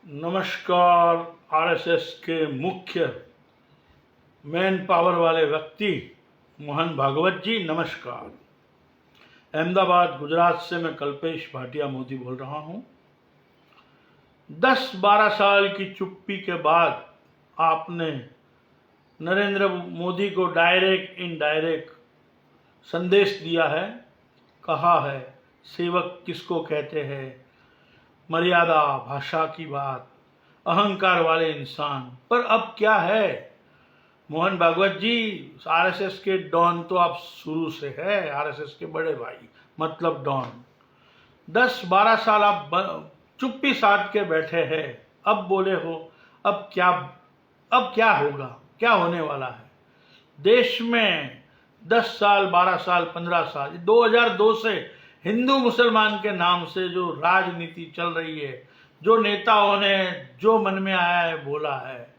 नमस्कार। आरएसएस के मुख्य मैन पावर वाले व्यक्ति मोहन भागवत जी नमस्कार। अहमदाबाद गुजरात से मैं कल्पेश भाटिया मोदी बोल रहा हूं। 10-12 साल की चुप्पी के बाद आपने नरेंद्र मोदी को डायरेक्ट इनडायरेक्ट संदेश दिया है, कहा है सेवक किसको कहते हैं, मर्यादा, भाषा की बात, अहंकार वाले इंसान। पर अब क्या है मोहन भागवत जी, आरएसएस के डॉन तो आप शुरू से है, आरएसएस के बड़े भाई मतलब डॉन। 10-12 साल आप चुप्पी साध के बैठे हैं, अब बोले हो अब क्या होगा, क्या होने वाला है देश में। 10 साल, 12 साल, 15 साल, 2002 से हिंदू मुसलमान के नाम से जो राजनीति चल रही है, जो नेताओं ने जो मन में आया है बोला है,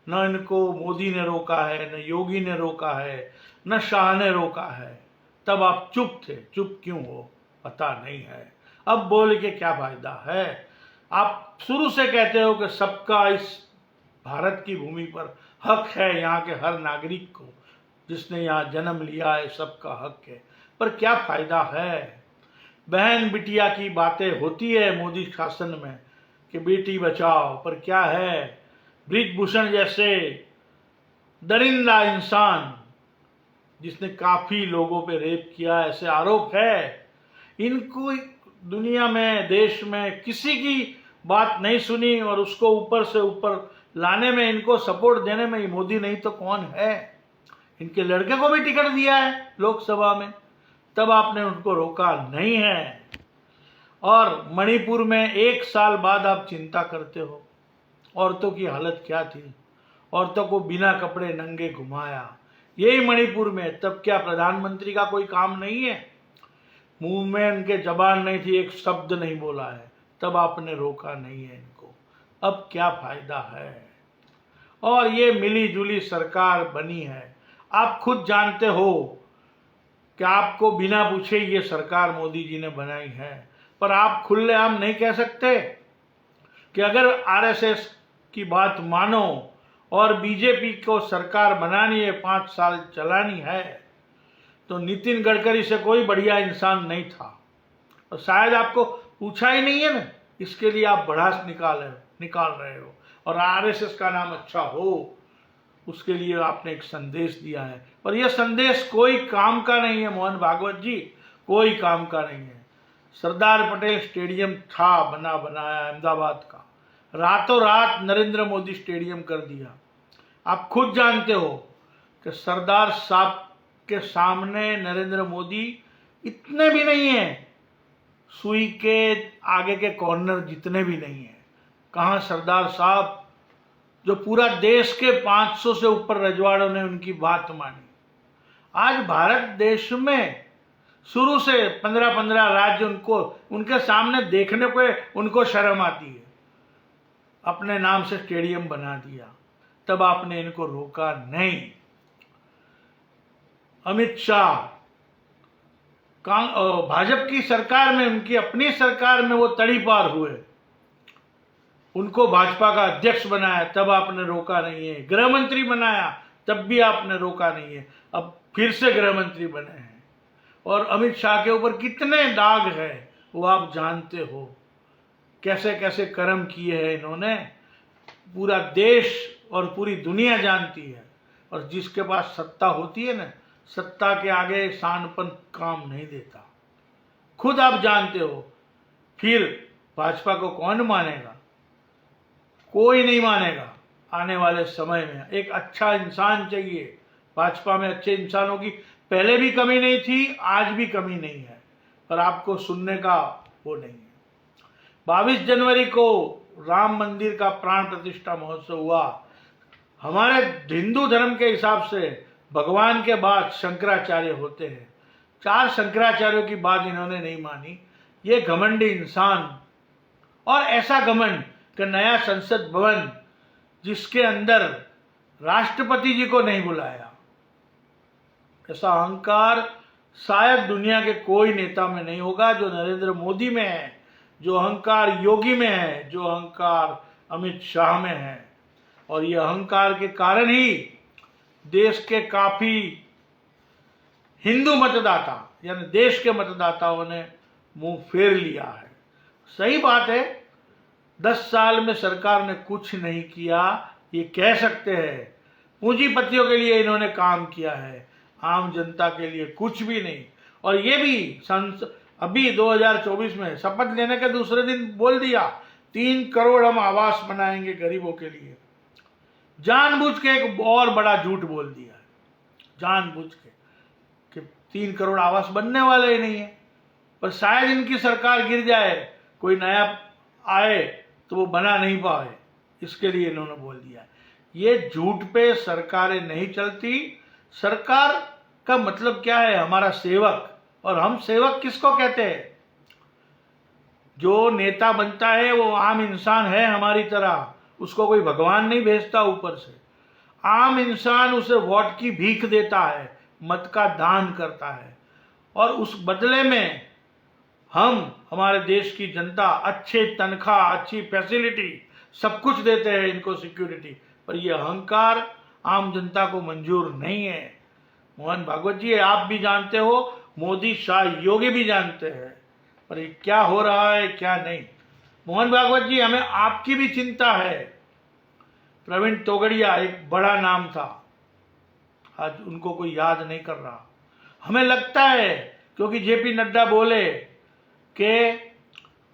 न इनको मोदी ने रोका है, न योगी ने रोका है, न शाह ने रोका है। तब आप चुप थे, चुप क्यों हो पता नहीं है। अब बोल के क्या फायदा है। आप शुरू से कहते हो कि सबका इस भारत की भूमि पर हक है, यहाँ के हर नागरिक को जिसने यहाँ जन्म लिया है सबका हक है। पर क्या फायदा है। बहन बिटिया की बातें होती है मोदी शासन में कि बेटी बचाओ, पर क्या है ब्रिजभूषण जैसे दरिंदा इंसान जिसने काफी लोगों पे रेप किया, ऐसे आरोप है। इनको दुनिया में, देश में किसी की बात नहीं सुनी और उसको ऊपर से ऊपर लाने में, इनको सपोर्ट देने में मोदी नहीं तो कौन है। इनके लड़के को भी टिकट दिया है लोकसभा में, तब आपने उनको रोका नहीं है। और मणिपुर में 1 साल बाद आप चिंता करते हो। औरतों की हालत क्या थी, औरतों को बिना कपड़े नंगे घुमाया, यही मणिपुर में। तब क्या प्रधानमंत्री का कोई काम नहीं है। मुंह में उनके जबान नहीं थी, एक शब्द नहीं बोला है, तब आपने रोका नहीं है इनको। अब क्या फायदा है। और ये मिली जुली सरकार बनी है। आप खुद जानते हो कि आपको बिना पूछे ये सरकार मोदी जी ने बनाई है। पर आप खुलेआम नहीं कह सकते कि अगर आरएसएस की बात मानो और बीजेपी को सरकार बनानी है, 5 साल चलानी है, तो नितिन गडकरी से कोई बढ़िया इंसान नहीं था। और शायद आपको पूछा ही नहीं है ना, इसके लिए आप भड़ास निकाल रहे हो। और आरएसएस का नाम अच्छा हो उसके लिए आपने एक संदेश दिया है, पर यह संदेश कोई काम का नहीं है मोहन भागवत जी, कोई काम का नहीं है। सरदार पटेल स्टेडियम था बना बनाया अहमदाबाद का, रातों रात नरेंद्र मोदी स्टेडियम कर दिया। आप खुद जानते हो कि सरदार साहब के सामने नरेंद्र मोदी इतने भी नहीं है, सुई के आगे के कॉर्नर जितने भी नहीं है। कहाँ सरदार साहब जो पूरा देश के 500 से ऊपर रजवाड़ों ने उनकी बात मानी। आज भारत देश में शुरू से 15-15 राज्य उनके सामने देखने को उनको शर्म आती है। अपने नाम से स्टेडियम बना दिया, तब आपने इनको रोका नहीं। अमित शाह भाजपा की सरकार में, उनकी अपनी सरकार में वो तड़ीपार हुए, उनको भाजपा का अध्यक्ष बनाया, तब आपने रोका नहीं है। गृह मंत्री बनाया, तब भी आपने रोका नहीं है। अब फिर से गृह मंत्री बने हैं और अमित शाह के ऊपर कितने दाग है वो आप जानते हो। कैसे कैसे कर्म किए हैं इन्होंने, पूरा देश और पूरी दुनिया जानती है। और जिसके पास सत्ता होती है ना, सत्ता के आगे शानपन काम नहीं देता, खुद आप जानते हो। फिर भाजपा को कौन मानेगा, कोई नहीं मानेगा। आने वाले समय में एक अच्छा इंसान चाहिए। भाजपा में अच्छे इंसानों की पहले भी कमी नहीं थी, आज भी कमी नहीं है, पर आपको सुनने का वो नहीं है। 22 जनवरी को राम मंदिर का प्राण प्रतिष्ठा महोत्सव हुआ। हमारे हिंदू धर्म के हिसाब से भगवान के बाद शंकराचार्य होते हैं। 4 शंकराचार्यों की बात इन्होंने नहीं मानी। ये घमंडी इंसान, और ऐसा घमंड कि नया संसद भवन जिसके अंदर राष्ट्रपति जी को नहीं बुलाया, ऐसा अहंकार शायद दुनिया के कोई नेता में नहीं होगा जो नरेंद्र मोदी में है, जो अहंकार योगी में है, जो अहंकार अमित शाह में है। और ये अहंकार के कारण ही देश के काफी हिंदू मतदाता यानी देश के मतदाताओं ने मुंह फेर लिया है। सही बात है, 10 साल में सरकार ने कुछ नहीं किया ये कह सकते हैं। पूंजीपतियों के लिए इन्होंने काम किया है, आम जनता के लिए कुछ भी नहीं। और ये भी अभी 2024 में शपथ लेने के दूसरे दिन बोल दिया 3 करोड़ हम आवास बनाएंगे गरीबों के लिए। जानबूझ के एक और बड़ा झूठ बोल दिया है, जानबूझ के, कि 3 करोड़ आवास बनने वाले ही नहीं है। पर शायद इनकी सरकार गिर जाए, कोई नया आए तो वो बना नहीं पाए, इसके लिए इन्होंने बोल दिया। ये झूठ पे सरकारें नहीं चलती। सरकार का मतलब क्या है? हमारा सेवक। और हम सेवक किसको कहते हैं? जो नेता बनता है वो आम इंसान है हमारी तरह, उसको कोई भगवान नहीं भेजता ऊपर से। आम इंसान उसे वोट की भीख देता है, मत का दान करता है, और उस बदले में हमारे देश की जनता अच्छे तनख्वाह, अच्छी फैसिलिटी, सब कुछ देते हैं इनको, सिक्योरिटी। पर यह अहंकार आम जनता को मंजूर नहीं है। मोहन भागवत जी, आप भी जानते हो, मोदी, शाह, योगी भी जानते हैं, पर ये क्या हो रहा है क्या नहीं। मोहन भागवत जी, हमें आपकी भी चिंता है। प्रवीण तोगड़िया एक बड़ा नाम था, आज उनको कोई याद नहीं कर रहा। हमें लगता है, क्योंकि जेपी नड्डा बोले कि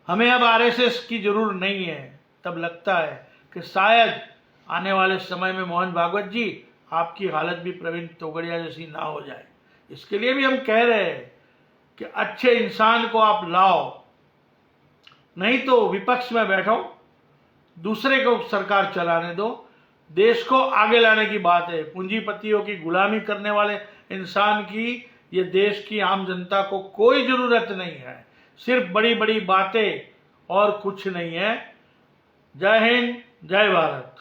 हमें अब आरएसएस की जरूरत नहीं है, तब लगता है कि शायद आने वाले समय में मोहन भागवत जी आपकी हालत भी प्रवीण तोगड़िया जैसी ना हो जाए। इसके लिए भी हम कह रहे हैं कि अच्छे इंसान को आप लाओ, नहीं तो विपक्ष में बैठो, दूसरे को सरकार चलाने दो। देश को आगे लाने की बात है। पूंजीपतियों की गुलामी करने वाले इंसान की ये देश की आम जनता को कोई जरूरत नहीं है। सिर्फ बड़ी बड़ी बातें और कुछ नहीं है। जय हिंद, जय भारत।